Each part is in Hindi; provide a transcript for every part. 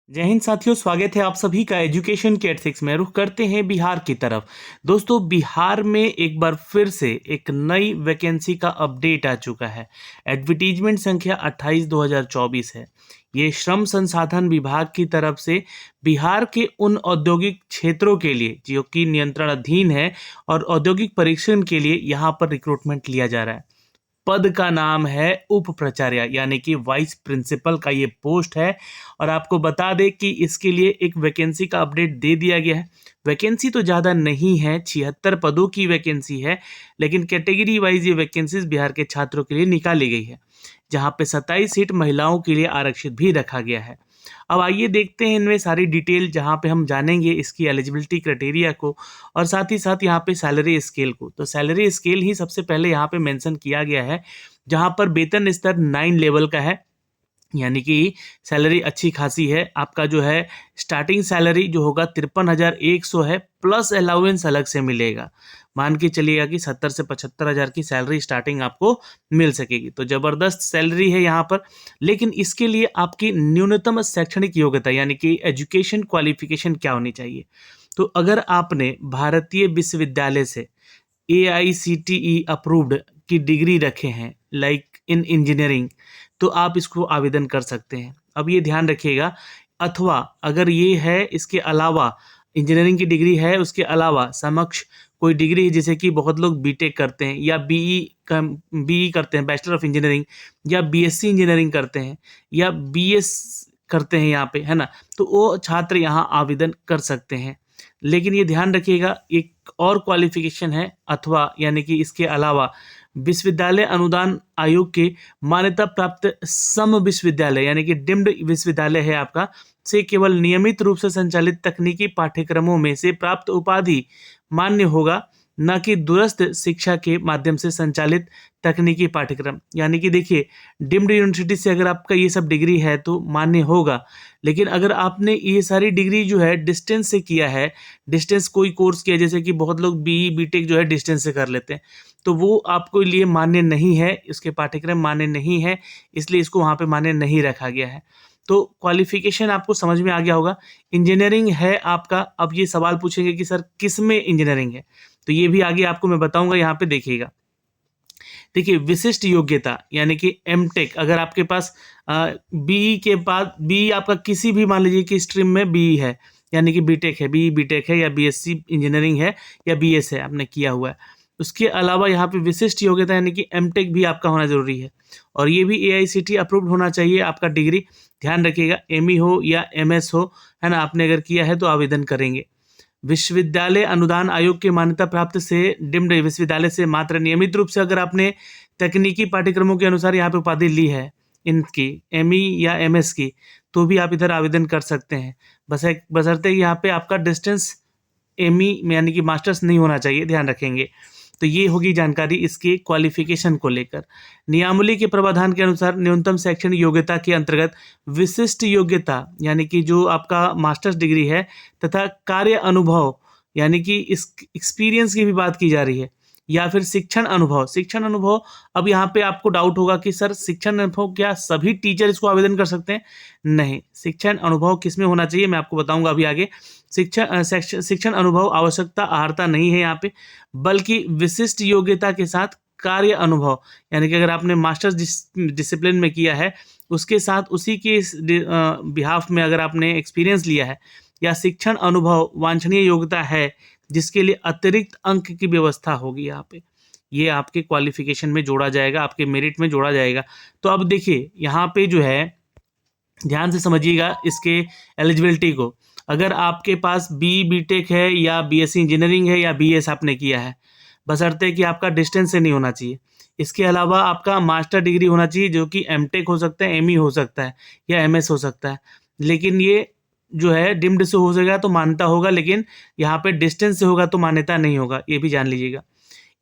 जय हिंद साथियों, स्वागत है आप सभी का एजुकेशन के एथिक्स में। रुख करते हैं बिहार की तरफ। दोस्तों, बिहार में एक बार फिर से एक नई वैकेंसी का अपडेट आ चुका है। एडवर्टीजमेंट संख्या 28/2024 है। ये श्रम संसाधन विभाग की तरफ से बिहार के उन औद्योगिक क्षेत्रों के लिए जो कि नियंत्रणाधीन है और औद्योगिक परीक्षण के लिए यहाँ पर रिक्रूटमेंट लिया जा रहा है। पद का नाम है उप प्राचार्य यानी कि वाइस प्रिंसिपल का ये पोस्ट है। और आपको बता दें कि इसके लिए एक वैकेंसी का अपडेट दे दिया गया है। वैकेंसी तो ज़्यादा नहीं है, 76 पदों की वैकेंसी है, लेकिन कैटेगरी वाइज ये वैकेंसीज बिहार के छात्रों के लिए निकाली गई है, जहां पे 27 सीट महिलाओं के लिए आरक्षित भी रखा गया है। अब आइए देखते हैं इनमें सारी डिटेल, जहां पे हम जानेंगे इसकी एलिजिबिलिटी क्राइटेरिया को और साथ ही साथ यहाँ पे सैलरी स्केल को। तो सैलरी स्केल ही सबसे पहले यहाँ पे मेंशन किया गया है, जहां पर वेतन स्तर 9 लेवल का है, यानी कि सैलरी अच्छी खासी है। आपका जो है स्टार्टिंग सैलरी जो होगा 53,100 है, प्लस अलाउंस अलग से मिलेगा। मान के चलिएगा कि 70 से 75,000 की सैलरी स्टार्टिंग आपको मिल सकेगी। तो ज़बरदस्त सैलरी है यहाँ पर। लेकिन इसके लिए आपकी न्यूनतम शैक्षणिक योग्यता यानी कि एजुकेशन क्वालिफिकेशन क्या होनी चाहिए। तो अगर आपने भारतीय विश्वविद्यालय से AICTE अप्रूव्ड की डिग्री रखे हैं, लाइक इन इंजीनियरिंग, तो आप इसको आवेदन कर सकते हैं। अब ये ध्यान रखिएगा, अथवा अगर ये है इसके अलावा इंजीनियरिंग की डिग्री है, उसके अलावा समक्ष कोई डिग्री है, जैसे कि बहुत लोग बीटेक करते हैं या बीई करते हैं, बैचलर ऑफ इंजीनियरिंग, या BSc इंजीनियरिंग करते हैं, या BS करते हैं यहाँ पे, है ना, तो वो छात्र यहाँ आवेदन कर सकते हैं। लेकिन ये ध्यान रखिएगा, एक और क्वालिफिकेशन है, अथवा यानी कि इसके अलावा विश्वविद्यालय अनुदान आयोग के मान्यता प्राप्त सम विश्वविद्यालय यानी कि डिम्ड विश्वविद्यालय है आपका, से केवल नियमित रूप से संचालित तकनीकी पाठ्यक्रमों में से प्राप्त उपाधि मान्य होगा, न कि दूरस्थ शिक्षा के माध्यम से संचालित तकनीकी पाठ्यक्रम। यानी कि देखिए, डिम्ड यूनिवर्सिटी से अगर आपका ये सब डिग्री है तो मान्य होगा, लेकिन अगर आपने ये सारी डिग्री जो है डिस्टेंस से किया है, डिस्टेंस कोई कोर्स किया, जैसे कि बहुत लोग BE BTech जो है डिस्टेंस से कर लेते हैं, तो वो आपको लिए मान्य नहीं है, इसके पाठ्यक्रम मान्य नहीं है, इसलिए इसको वहाँ पे मान्य नहीं रखा गया है। तो क्वालिफिकेशन आपको समझ में आ गया होगा। इंजीनियरिंग है आपका। अब ये सवाल पूछेंगे कि सर किस में इंजीनियरिंग है, तो ये भी आगे आपको मैं बताऊंगा। यहाँ पे देखिएगा, देखिए विशिष्ट योग्यता यानी कि MTech, अगर आपके पास BE के बाद BE आपका किसी भी मान लीजिए कि स्ट्रीम में BE है, यानी कि BTech है, BE BTech है, या BSc इंजीनियरिंग है, या BS है आपने किया हुआ है। उसके अलावा यहाँ पे विशिष्ट योग्यता यानी कि MTech भी आपका होना जरूरी है, और ये भी AICTE अप्रूव्ड होना चाहिए आपका डिग्री। ध्यान रखिएगा, ME हो या MS हो, है ना, आपने अगर किया है तो आवेदन करेंगे। विश्वविद्यालय अनुदान आयोग के मान्यता प्राप्त से डिम्ड विश्वविद्यालय से मात्र नियमित रूप से अगर आपने तकनीकी पाठ्यक्रमों के अनुसार यहाँ पे उपाधि ली है, इनकी ME या MS की, तो भी आप इधर आवेदन कर सकते हैं। बशर्ते यहाँ पे आपका डिस्टेंस ME में यानी कि मास्टर्स नहीं होना चाहिए, ध्यान रखेंगे। तो ये होगी जानकारी इसके क्वालिफिकेशन को लेकर। नियमावली के प्रावधान के अनुसार न्यूनतम शैक्षणिक योग्यता के अंतर्गत विशिष्ट योग्यता यानी कि जो आपका मास्टर्स डिग्री है, तथा कार्य अनुभव यानी कि इस एक्सपीरियंस की भी बात की जा रही है, या फिर शिक्षण अनुभव। अब यहाँ पे आपको डाउट होगा कि सर शिक्षण अनुभव क्या सभी टीचर इसको आवेदन कर सकते हैं? नहीं, शिक्षण अनुभव किसमें होना चाहिए मैं आपको बताऊंगा अभी आगे। शिक्षण अनुभव आवश्यकता आहारता नहीं है यहाँ पे, बल्कि विशिष्ट योग्यता के साथ कार्य अनुभव, यानी कि अगर आपने मास्टर्स डिसिप्लिन में किया है, उसके साथ उसी के बिहाफ में अगर आपने एक्सपीरियंस लिया है, या शिक्षण अनुभव वांछनीय योग्यता है, जिसके लिए अतिरिक्त अंक की व्यवस्था होगी यहाँ पे, ये आपके क्वालिफिकेशन में जोड़ा जाएगा, आपके मेरिट में जोड़ा जाएगा। तो अब देखिए यहाँ पे जो है ध्यान से समझिएगा इसके एलिजिबिलिटी को। अगर आपके पास BE BTech है, या BSc इंजीनियरिंग है, या BS आपने किया है, बशर्ते कि आपका डिस्टेंस से नहीं होना चाहिए। इसके अलावा आपका मास्टर डिग्री होना चाहिए, जो कि MTech हो सकता है, ME हो सकता है, या MS हो सकता है। लेकिन ये जो है डिम्ड से हो जाएगा तो मान्यता होगा, लेकिन यहाँ पे डिस्टेंस से होगा तो मान्यता नहीं होगा, ये भी जान लीजिएगा।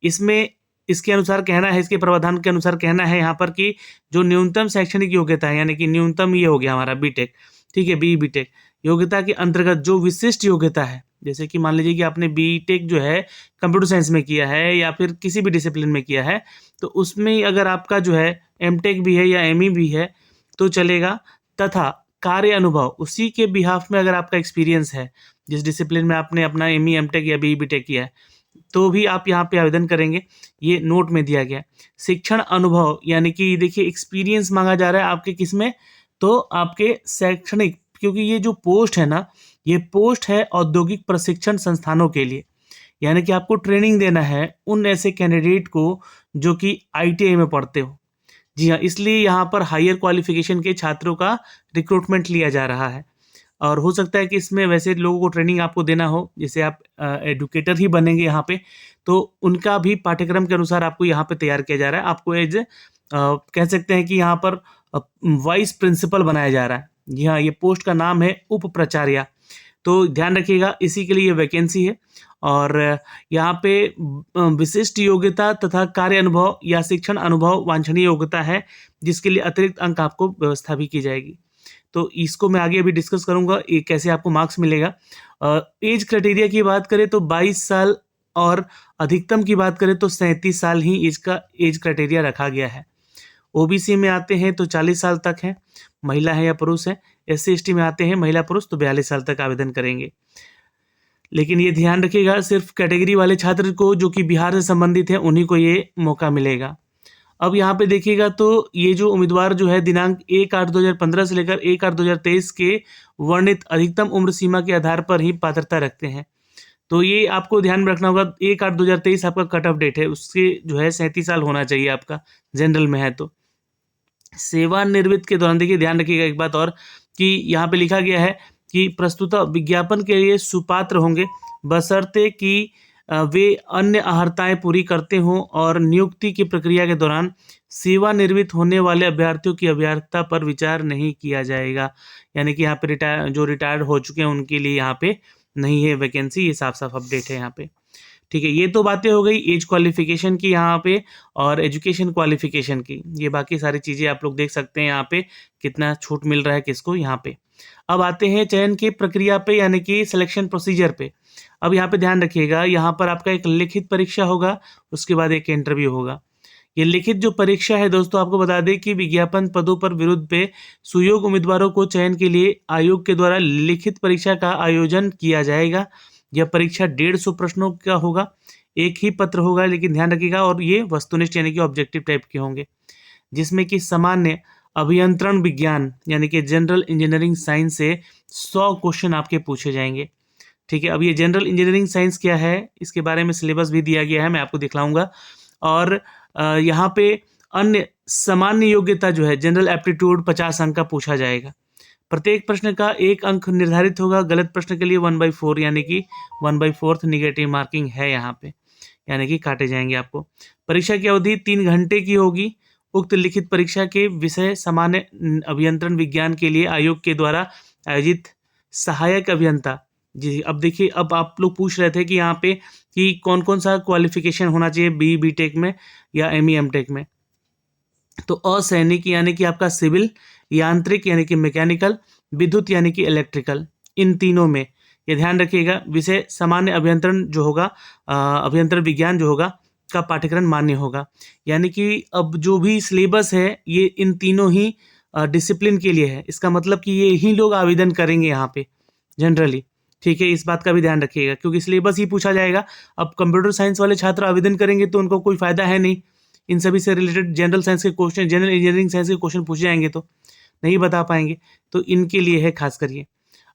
इसमें इसके अनुसार कहना है, इसके प्रावधान के अनुसार कहना है यहाँ पर कि जो न्यूनतम शैक्षणिक योग्यता है, यानी कि न्यूनतम ये हो गया हमारा BTech, ठीक है, BE BTech योग्यता के अंतर्गत जो विशिष्ट योग्यता है, जैसे कि मान लीजिए कि आपने BTech जो है कंप्यूटर साइंस में किया है, या फिर किसी भी डिसिप्लिन में किया है, तो उसमें अगर आपका जो है MTech भी है या ME भी है तो चलेगा, तथा कार्य अनुभव, उसी के बिहाफ में अगर आपका एक्सपीरियंस है, जिस डिसिप्लिन में आपने अपना एमई एमटेक या बीई बीटेक किया है, तो भी आप यहाँ पे आवेदन करेंगे। ये नोट में दिया गया है। शिक्षण अनुभव यानी कि देखिए एक्सपीरियंस मांगा जा रहा है आपके किस में, तो आपके शैक्षणिक, क्योंकि ये जो पोस्ट है ना, ये पोस्ट है औद्योगिक प्रशिक्षण संस्थानों के लिए, यानी कि आपको ट्रेनिंग देना है उन ऐसे कैंडिडेट को जो कि आईटीआई में पढ़ते हो। जी हाँ, इसलिए यहाँ पर हायर क्वालिफिकेशन के छात्रों का रिक्रूटमेंट लिया जा रहा है। और हो सकता है कि इसमें वैसे लोगों को ट्रेनिंग आपको देना हो, जैसे आप एडुकेटर ही बनेंगे यहाँ पे, तो उनका भी पाठ्यक्रम के अनुसार आपको यहाँ पे तैयार किया जा रहा है। आपको एज कह सकते हैं कि यहाँ पर वाइस प्रिंसिपल बनाया जा रहा है। जी हाँ, ये पोस्ट का नाम है उप प्राचार्य। तो ध्यान रखिएगा, इसी के लिए ये वैकेंसी है। और यहाँ पे विशिष्ट योग्यता तथा कार्य अनुभव या शिक्षण अनुभव वांछनीय योग्यता है, जिसके लिए अतिरिक्त अंक आपको व्यवस्था भी की जाएगी। तो इसको मैं आगे अभी डिस्कस करूंगा ये कैसे आपको मार्क्स मिलेगा। एज क्राइटेरिया की बात करें तो 22 साल और अधिकतम की बात करें तो 37 साल ही एज क्राइटेरिया रखा गया है। ओबीसी में आते हैं तो 40 साल तक है, महिला है या पुरुष है। एससी एसटी में आते हैं महिला पुरुष तो 42 साल तक आवेदन करेंगे। लेकिन ये ध्यान रखिएगा, सिर्फ कैटेगरी वाले छात्र को जो कि बिहार से संबंधित है उन्हीं को ये मौका मिलेगा। अब यहाँ पे देखिएगा तो ये जो उम्मीदवार जो है दिनांक 1/8/2015 से लेकर 1/8/2023 के वर्णित अधिकतम उम्र सीमा के आधार पर ही पात्रता रखते हैं। तो ये आपको ध्यान में रखना होगा, 1/8/2023 आपका कट ऑफ डेट है, उससे जो है 37 साल होना चाहिए आपका, जनरल में है तो। सेवानिवृत्त के दौरान देखिए ध्यान रखिएगा एक बात और, कि यहाँ पे लिखा गया है कि प्रस्तुत विज्ञापन के लिए सुपात्र होंगे बशर्ते कि वे अन्य अर्हताएं पूरी करते हों और नियुक्ति की प्रक्रिया के दौरान सेवानिवृत्त होने वाले अभ्यर्थियों की अभ्यर्थता पर विचार नहीं किया जाएगा। यानी कि यहाँ पे रिटायर्ड हो चुके हैं उनके लिए यहाँ पे नहीं है वैकेंसी, ये साफ साफ अपडेट है यहाँ पे। ठीक है, ये तो बातें हो गई एज क्वालिफिकेशन की यहाँ पे और एजुकेशन क्वालिफिकेशन की। ये बाकी सारी चीज़ें आप लोग देख सकते हैं यहाँ पे कितना छूट मिल रहा है किसको यहाँ पे। अब आते हैं चयन की प्रक्रिया पे, यानी कि सिलेक्शन प्रोसीजर पे। अब यहाँ पे ध्यान रखिएगा, यहाँ पर आपका एक लिखित परीक्षा होगा, उसके बाद एक इंटरव्यू होगा। ये लिखित जो परीक्षा है दोस्तों, आपको बता दें कि विज्ञापन पदों पर विरुद्ध पे सुयोग्य उम्मीदवारों को चयन के लिए आयोग के द्वारा लिखित परीक्षा का आयोजन किया जाएगा। यह परीक्षा 150 प्रश्नों का होगा, एक ही पत्र होगा, लेकिन ध्यान रखिएगा, और ये वस्तुनिष्ठ यानी कि ऑब्जेक्टिव टाइप के होंगे, जिसमें कि सामान्य अभियंत्रण विज्ञान यानी कि जनरल इंजीनियरिंग साइंस से 100 क्वेश्चन आपके पूछे जाएंगे। ठीक है, अब ये जनरल इंजीनियरिंग साइंस क्या है, इसके बारे में सिलेबस भी दिया गया है, मैं आपको दिखलाऊंगा। और यहाँ पे अन्य सामान्य योग्यता जो है जनरल एप्टीट्यूड 50 अंक का पूछा जाएगा। प्रत्येक प्रश्न का 1 अंक निर्धारित होगा, गलत प्रश्न के लिए 1/4 यानी कि 1/4 निगेटिव मार्किंग है यहाँ पे, यानी कि काटे जाएंगे आपको। परीक्षा की अवधि 3 घंटे की होगी। उक्त लिखित परीक्षा के विषय सामान्य अभियंत्रण विज्ञान के लिए आयोग के द्वारा आयोजित सहायक अभियंता। जी, अब देखिए, अब आप लोग पूछ रहे थे कि यहाँ पे कि कौन कौन सा क्वालिफिकेशन होना चाहिए बीई बीटेक में या एमई एमटेक में। तो असैनिक यानी कि आपका सिविल, यांत्रिक यानी कि मैकेनिकल, विद्युत यानी कि इलेक्ट्रिकल, इन तीनों में ये ध्यान रखिएगा विषय सामान्य अभियंत्रण जो होगा, अभियंत्रण विज्ञान जो होगा का पाठ्यक्रम मान्य होगा। यानी कि अब जो भी सिलेबस है ये इन तीनों ही डिसिप्लिन के लिए है। इसका मतलब कि ये ही लोग आवेदन करेंगे यहाँ पे जनरली। ठीक है, इस बात का भी ध्यान रखिएगा क्योंकि सिलेबस ही पूछा जाएगा। अब कंप्यूटर साइंस वाले छात्र आवेदन करेंगे तो उनको कोई फायदा है नहीं, इन सभी से रिलेटेड जनरल साइंस के क्वेश्चन, जनरल इंजीनियरिंग साइंस के क्वेश्चन पूछे जाएंगे तो नहीं बता पाएंगे, तो इनके लिए है खास कर ये।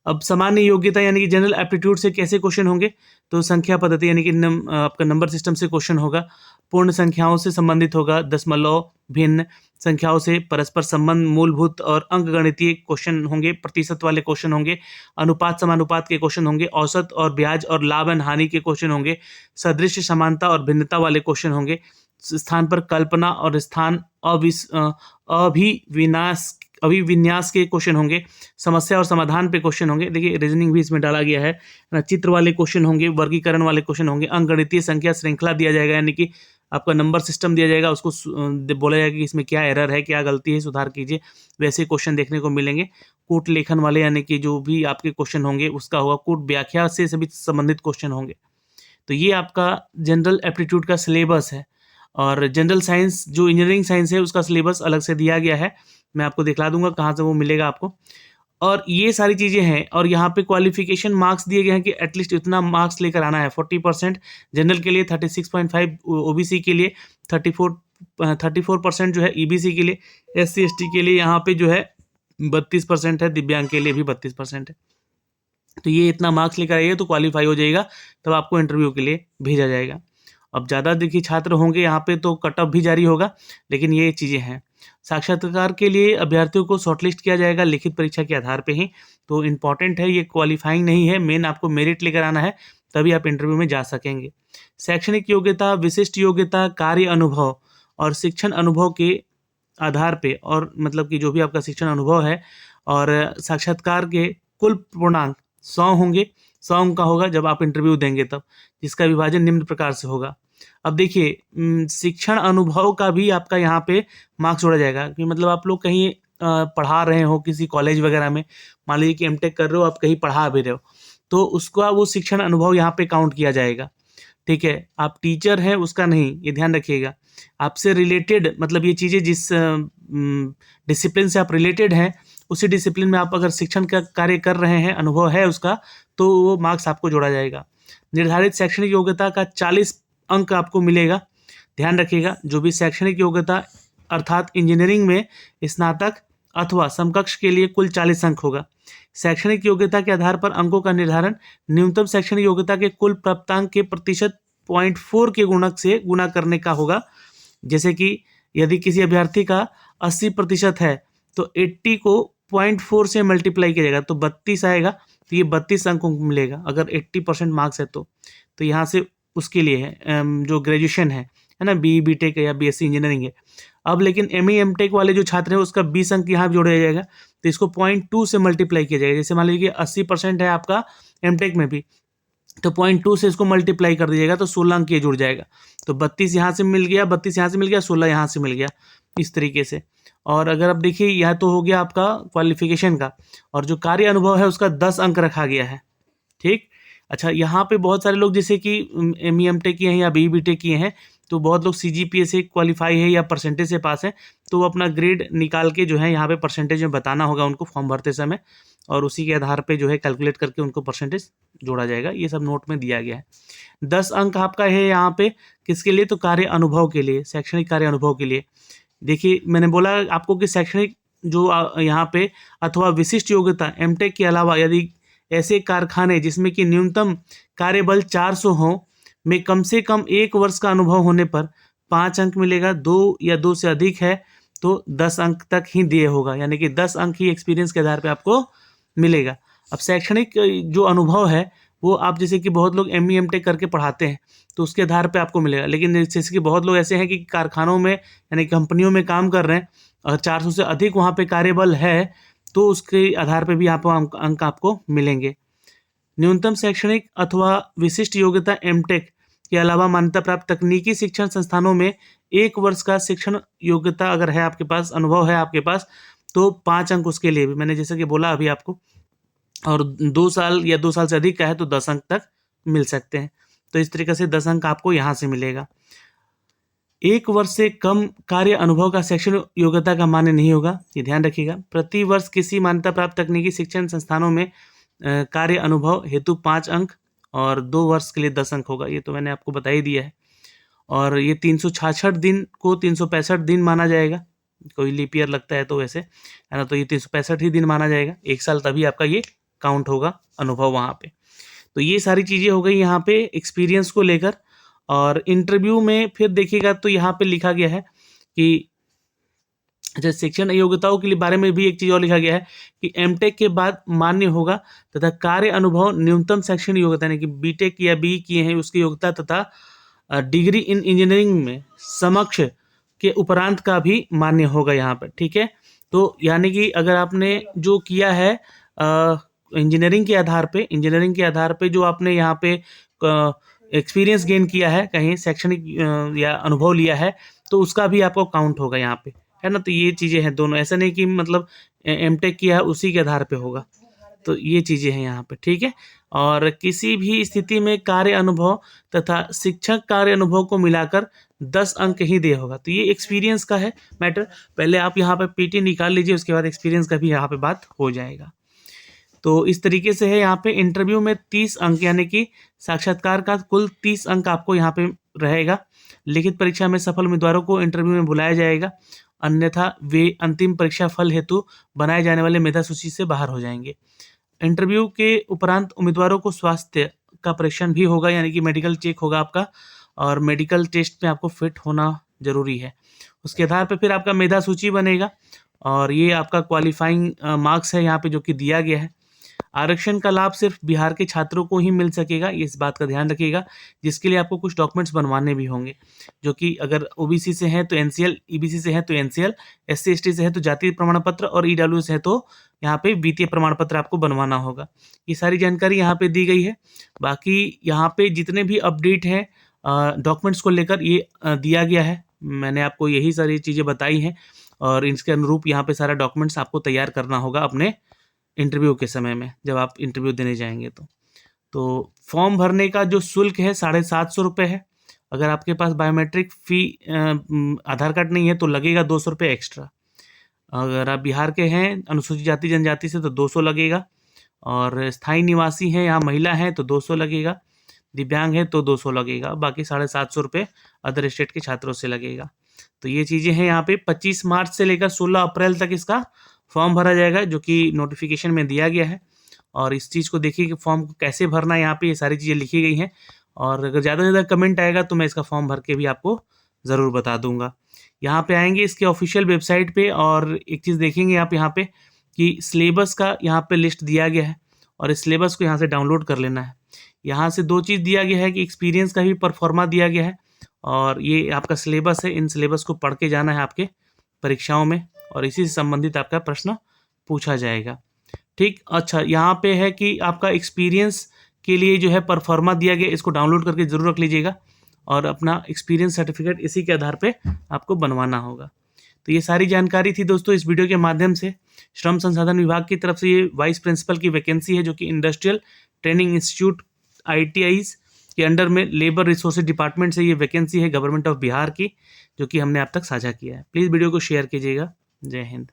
अब सामान्य योग्यता यानी कि जनरल एप्टीट्यूड से कैसे क्वेश्चन होंगे, तो संख्या पद्धति यानी कि आपका नंबर सिस्टम से क्वेश्चन होगा, पूर्ण संख्याओं से संबंधित होगा, दशमलव, भिन्न संख्याओं से परस्पर संबंध, मूलभूत और अंकगणितीय क्वेश्चन होंगे, प्रतिशत वाले क्वेश्चन होंगे, अनुपात समानुपात के क्वेश्चन होंगे, औसत और ब्याज और लाभ एवं हानि के क्वेश्चन होंगे, सदृश समानता और भिन्नता वाले क्वेश्चन होंगे, स्थान पर कल्पना और स्थान अभिविन्यास के क्वेश्चन होंगे, समस्या और समाधान पे क्वेश्चन होंगे। देखिए रीजनिंग भी इसमें डाला गया है, चित्र वाले क्वेश्चन होंगे, वर्गीकरण वाले क्वेश्चन होंगे, अंकगणितीय संख्या श्रृंखला दिया जाएगा यानी कि आपका नंबर सिस्टम दिया जाएगा, उसको बोला जाएगा कि इसमें क्या एरर है, क्या गलती है, सुधार कीजिए, वैसे क्वेश्चन देखने को मिलेंगे। कूट लेखन वाले यानी कि जो भी आपके क्वेश्चन होंगे उसका होगा, कूट व्याख्या से सभी संबंधित क्वेश्चन होंगे। तो ये आपका जनरल एप्टीट्यूड का सिलेबस है। और जनरल साइंस जो इंजीनियरिंग साइंस है उसका सिलेबस अलग से दिया गया है, मैं आपको दिखला दूंगा कहाँ से वो मिलेगा आपको। और ये सारी चीज़ें हैं। और यहाँ पे क्वालिफिकेशन मार्क्स दिए गए हैं कि एटलीस्ट इतना मार्क्स लेकर आना है। 40% जनरल के लिए, 36.5 ओबीसी के लिए, 34% जो है ईबीसी के लिए, एससी एसटी के लिए यहाँ पे जो है 32% है, दिव्यांग के लिए भी 32% है। तो ये इतना मार्क्स लेकर आइए तो क्वालिफाई हो जाएगा, तब आपको इंटरव्यू के लिए भेजा जाएगा। अब ज़्यादा देखिए छात्र होंगे यहाँ पे तो कट ऑफ भी जारी होगा, लेकिन ये चीज़ें हैं। साक्षात्कार के लिए अभ्यर्थियों को शॉर्टलिस्ट किया जाएगा लिखित परीक्षा के आधार पे ही। तो इम्पॉर्टेंट है, ये क्वालिफाइंग नहीं है, मेन आपको मेरिट लेकर आना है, तभी आप इंटरव्यू में जा सकेंगे। शैक्षणिक योग्यता, विशिष्ट योग्यता, कार्य अनुभव और शिक्षण अनुभव के आधार पे, और मतलब कि जो भी आपका शिक्षण अनुभव है, और साक्षात्कार के कुल पूर्णांक 100 होंगे। 100 अंक का होगा जब आप इंटरव्यू देंगे तब, जिसका विभाजन निम्न प्रकार से होगा। अब देखिए शिक्षण अनुभव का भी आपका यहाँ पे मार्क्स जोड़ा जाएगा कि मतलब आप लोग कहीं पढ़ा रहे हो किसी कॉलेज वगैरह में, मान लीजिए कि एमटेक कर रहे हो, आप कहीं पढ़ा भी रहे हो, तो उसका वो शिक्षण अनुभव यहाँ पे काउंट किया जाएगा। ठीक है, आप टीचर हैं उसका नहीं, ये ध्यान रखिएगा। आपसे रिलेटेड मतलब ये चीज़ें जिस डिसिप्लिन से आप रिलेटेड हैं, उसी डिसिप्लिन में आप अगर शिक्षण का कार्य कर रहे हैं, अनुभव है उसका, तो वो मार्क्स आपको जोड़ा जाएगा। निर्धारित शैक्षणिक योग्यता का 40 अंक आपको मिलेगा। ध्यान रखिएगा, जो भी शैक्षणिक योग्यता अर्थात इंजीनियरिंग में स्नातक अथवा समकक्ष के लिए कुल 40 अंक होगा। शैक्षणिक योग्यता के आधार पर अंकों का निर्धारण न्यूनतम शैक्षणिक योग्यता के कुल प्राप्तांक के प्रतिशत 0.4 के गुणक से गुणा करने का होगा। जैसे कि यदि किसी अभ्यर्थी का 80% है तो 80 को 0.4 से मल्टीप्लाई किया जाएगा तो 32 आएगा, तो ये 32 अंकों को मिलेगा अगर 80% मार्क्स है तो यहाँ से उसके लिए है जो ग्रेजुएशन है ना, बी बीटेक या बीएससी इंजीनियरिंग है। अब लेकिन एमई एमटेक वाले जो छात्र हैं उसका 20 अंक यहाँ जोड़ा जाएगा, तो इसको 0.2 से मल्टीप्लाई किया जाएगा। जैसे मान लीजिए कि 80% है आपका एमटेक में भी, तो 0.2 से इसको मल्टीप्लाई कर दीजिएगा तो 16 अंक ये जुड़ जाएगा। तो 32 यहाँ से मिल गया, 32 यहाँ से मिल गया, 16 यहाँ से मिल गया, इस तरीके से। और अगर आप देखिए यह तो हो गया आपका क्वालिफिकेशन का, और जो कार्य अनुभव है उसका 10 अंक रखा गया है। ठीक, अच्छा, यहाँ पे बहुत सारे लोग जैसे कि एमई एमटेक किए हैं या बी बीटेक किए हैं, तो बहुत लोग सीजीपीए से क्वालिफाई है या परसेंटेज से पास है, तो वो अपना ग्रेड निकाल के जो है यहाँ पे परसेंटेज में बताना होगा उनको फॉर्म भरते समय, और उसी के आधार पे जो है कैलकुलेट करके उनको परसेंटेज जोड़ा जाएगा। ये सब नोट में दिया गया है। 10 अंक आपका है यहाँ पे किसके लिए, तो कार्य अनुभव के लिए, शैक्षणिक कार्य अनुभव के लिए। देखिए मैंने बोला आपको कि शैक्षणिक जो यहाँ पे अथवा विशिष्ट योग्यता एमटेक के अलावा यदि ऐसे कारखाने जिसमें कि न्यूनतम कार्यबल 400 हो में कम से कम 1 वर्ष का अनुभव होने पर 5 अंक मिलेगा। 2 या 2 से अधिक है तो 10 अंक तक ही दिए होगा, यानी कि 10 अंक ही एक्सपीरियंस के आधार पे आपको मिलेगा। अब शैक्षणिक जो अनुभव है वो आप जैसे कि बहुत लोग एमई एमटेक करके पढ़ाते हैं तो उसके आधार पे आपको मिलेगा, लेकिन जैसे कि बहुत लोग ऐसे हैं कि कारखानों में यानी कंपनियों में काम कर रहे हैं और 400 से अधिक वहाँ पे कार्यबल है, तो उसके आधार पे भी आप अंक आपको मिलेंगे। न्यूनतम शैक्षणिक अथवा विशिष्ट योग्यता एमटेक के अलावा मान्यता प्राप्त तकनीकी शिक्षण संस्थानों में 1 वर्ष का शिक्षण योग्यता अगर है आपके पास, अनुभव है आपके पास, तो 5 अंक उसके लिए भी मैंने जैसे कि बोला अभी आपको, और 2 साल या 2 साल से अधिक का है तो 10 अंक तक मिल सकते हैं। तो इस तरीके से 10 अंक आपको यहाँ से मिलेगा। 1 वर्ष से कम कार्य अनुभव का शैक्षणिक योग्यता का मान्य नहीं होगा, ये ध्यान रखिएगा। प्रति वर्ष किसी मान्यता प्राप्त तकनीकी शिक्षण संस्थानों में कार्य अनुभव हेतु 5 अंक और 2 वर्ष के लिए 10 अंक होगा, ये तो मैंने आपको बता ही दिया है। और ये 366 दिन को 365 दिन माना जाएगा, कोई लीप ईयर लगता है तो वैसे है ना, तो ये 365 ही दिन माना जाएगा, 1 साल तभी आपका ये काउंट होगा अनुभव वहाँ पे। तो ये सारी चीज़ें हो गई यहाँ पे एक्सपीरियंस को लेकर। और इंटरव्यू में फिर देखिएगा तो यहाँ पे लिखा गया है कि अच्छा, शिक्षण योग्यताओं के लिए बारे में भी एक चीज़ और लिखा गया है कि एमटेक के बाद मान्य होगा तथा कार्य अनुभव न्यूनतम शैक्षणिक योग्यता यानी कि बीटेक या बी किए हैं उसकी योग्यता तथा डिग्री इन इंजीनियरिंग में समक्ष के उपरांत का भी मान्य होगा यहाँ पर। ठीक है, तो यानी कि अगर आपने जो किया है इंजीनियरिंग के आधार पे जो आपने यहाँ पे एक्सपीरियंस गेन किया है, कहीं शैक्षणिक या अनुभव लिया है, तो उसका भी आपको काउंट होगा यहाँ पे, है ना। तो ये चीज़ें हैं दोनों, ऐसा नहीं कि मतलब एमटेक किया है उसी के आधार पे होगा, तो ये चीज़ें हैं यहाँ पे। ठीक है, और किसी भी स्थिति में कार्य अनुभव तथा शिक्षक कार्य अनुभव को मिलाकर 10 अंक ही दिया होगा। तो ये एक्सपीरियंस का है मैटर, पहले आप यहाँ पे पीटी निकाल लीजिए, उसके बाद एक्सपीरियंस का भी यहाँ पे बात हो जाएगा। तो इस तरीके से है यहाँ पे इंटरव्यू में 30 अंक यानी कि साक्षात्कार का कुल 30 अंक आपको यहाँ पे रहेगा। लिखित परीक्षा में सफल उम्मीदवारों को इंटरव्यू में बुलाया जाएगा, अन्यथा वे अंतिम परीक्षा फल हेतु बनाए जाने वाले मेधा सूची से बाहर हो जाएंगे। इंटरव्यू के उपरांत उम्मीदवारों को स्वास्थ्य का परीक्षण भी होगा, यानी कि मेडिकल चेक होगा आपका, और मेडिकल टेस्ट में आपको फिट होना जरूरी है। उसके आधार पर फिर आपका मेधा सूची बनेगा और ये आपका क्वालिफाइंग मार्क्स है यहाँ पे जो कि दिया गया है। आरक्षण का लाभ सिर्फ बिहार के छात्रों को ही मिल सकेगा, ये इस बात का ध्यान रखिएगा, जिसके लिए आपको कुछ डॉक्यूमेंट्स बनवाने भी होंगे, जो कि अगर ओबीसी से हैं तो एनसीएल, ईबीसी से हैं तो एनसीएल, एससी एसटी से है तो जाति प्रमाण पत्र और ईडब्ल्यू से है तो यहाँ पे वित्तीय प्रमाण पत्र आपको बनवाना होगा। ये सारी जानकारी यहाँ पे दी गई है। बाकी यहाँ पे जितने भी अपडेट हैं डॉक्यूमेंट्स को लेकर ये दिया गया है। मैंने आपको यही सारी चीज़ें बताई हैं और इसके अनुरूप यहाँ पे सारा डॉक्यूमेंट्स आपको तैयार करना होगा अपने इंटरव्यू के समय में, जब आप इंटरव्यू देने जाएंगे तो फॉर्म भरने का जो शुल्क है 750 रुपये है। अगर आपके पास बायोमेट्रिक फ़ी आधार कार्ड नहीं है तो लगेगा 200 रुपये एक्स्ट्रा। अगर आप बिहार के हैं अनुसूचित जाति जनजाति से तो 200 लगेगा, और स्थायी निवासी हैं यहाँ महिला हैं तो 200 लगेगा, दिव्यांग है तो 200 लगेगा, बाकी 750 रुपये अदर स्टेट के छात्रों से लगेगा। तो ये चीज़ें हैं यहाँ पे। 25 मार्च से लेकर 16 अप्रैल तक इसका फॉर्म भरा जाएगा, जो कि नोटिफिकेशन में दिया गया है। और इस चीज़ को देखिए कि फॉर्म को कैसे भरना है, यहाँ पे ये सारी चीज़ें लिखी गई हैं। और अगर ज़्यादा से ज़्यादा कमेंट आएगा तो मैं इसका फॉर्म भर के भी आपको ज़रूर बता दूंगा। यहाँ पे आएंगे इसके ऑफिशियल वेबसाइट पे और एक चीज़ देखेंगे आप यहाँ पे कि सिलेबस का यहाँ पे लिस्ट दिया गया है, और इस सिलेबस को यहाँ से डाउनलोड कर लेना है। यहाँ से 2 चीज़ दिया गया है कि एक्सपीरियंस का भी परफॉर्मा दिया गया है, और ये आपका सिलेबस है। इन सिलेबस को पढ़ के जाना है आपके परीक्षाओं में, और इसी से संबंधित आपका प्रश्न पूछा जाएगा। ठीक, अच्छा यहाँ पे है कि आपका एक्सपीरियंस के लिए जो है परफॉर्मा दिया गया, इसको डाउनलोड करके ज़रूर रख लीजिएगा, और अपना एक्सपीरियंस सर्टिफिकेट इसी के आधार पे आपको बनवाना होगा। तो ये सारी जानकारी थी दोस्तों इस वीडियो के माध्यम से। श्रम संसाधन विभाग की तरफ से ये वाइस प्रिंसिपल की वैकेंसी है, जो कि इंडस्ट्रियल ट्रेनिंग इंस्टीट्यूट ITIs के अंडर में लेबर रिसोर्सेज डिपार्टमेंट से ये वैकेंसी है गवर्नमेंट ऑफ बिहार की, जो कि हमने आप तक साझा किया है। प्लीज़ वीडियो को शेयर कीजिएगा। जय हिंद।